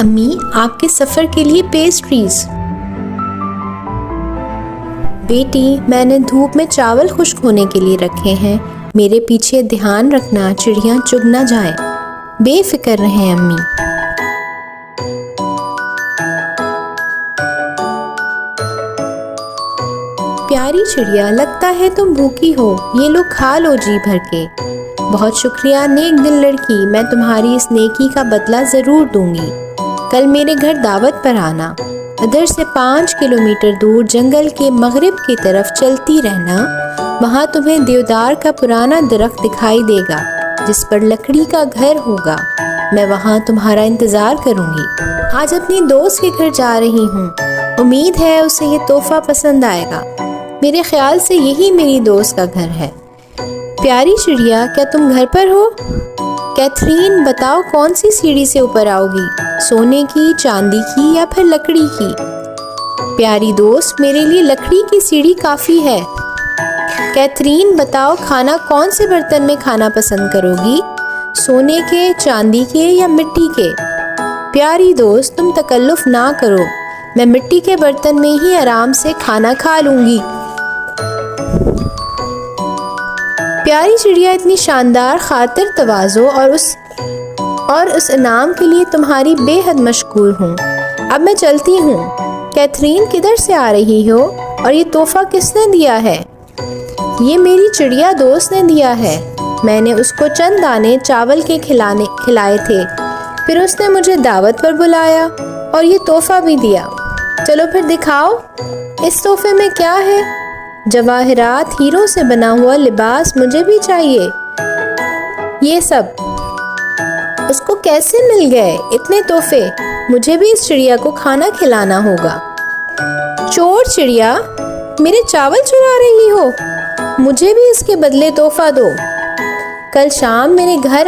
امی آپ کے سفر کے لیے پیسٹریز۔ بیٹی میں نے دھوپ میں چاول خشک ہونے کے لیے رکھے ہیں، میرے پیچھے دھیان رکھنا چڑیاں چگ نہ جائیں۔ بے فکر رہیں امی۔ پیاری چڑیا لگتا ہے تم بھوکی ہو، یہ لو کھا لو جی بھر کے۔ بہت شکریہ نیک دل لڑکی، میں تمہاری اس نیکی کا بدلہ ضرور دوں گی۔ کل میرے گھر دعوت پر آنا۔ ادھر سے 5 کلومیٹر دور جنگل کے مغرب کی طرف چلتی رہنا، وہاں تمہیں دیودار کا پرانا درخت دکھائی دے گا جس پر لکڑی کا گھر ہوگا۔ میں وہاں تمہارا انتظار کروں گی۔ آج اپنی دوست کے گھر جا رہی ہوں، امید ہے اسے یہ تحفہ پسند آئے گا۔ میرے خیال سے یہی میری دوست کا گھر ہے۔ پیاری چڑیا کیا تم گھر پر ہو؟ کیتھرین بتاؤ کون سی سیڑھی سے اوپر آؤ گی، سونے کی، چاندی کی یا پھر لکڑی کی؟ پیاری دوست میرے لیے لکڑی کی سیڑھی کافی ہے۔ کیتھرین بتاؤ کھانا کون سے برتن میں کھانا پسند کرو گی، سونے کے، چاندی کے یا مٹی کے؟ پیاری دوست تم تکلف نہ کرو، میں مٹی کے برتن میں ہی آرام سے کھانا کھا لوں گی۔ پیاری چڑیا اتنی شاندار خاطر تواضع اور اس انعام کے لیے تمہاری بے حد مشکور ہوں۔ اب میں چلتی ہوں۔ کیتھرین کدھر سے آ رہی ہو اور یہ تحفہ کس نے دیا ہے؟ یہ میری چڑیا دوست نے دیا ہے، میں نے اس کو چند دانے چاول کے کھلائے تھے، پھر اس نے مجھے دعوت پر بلایا اور یہ تحفہ بھی دیا۔ چلو پھر دکھاؤ اس تحفے میں کیا ہے۔ جواہرات، ہیروں سے بنا ہوا لباس مجھے بھی چاہیے۔ یہ سب اس کو کیسے مل گئے اتنے تحفے؟ مجھے بھی اس چڑیا کو کھانا کھلانا ہوگا۔ چور چڑیا، میرے چاول چرا رہی ہو، مجھے بھی اس کے بدلے تحفہ دو۔ کل شام میرے گھر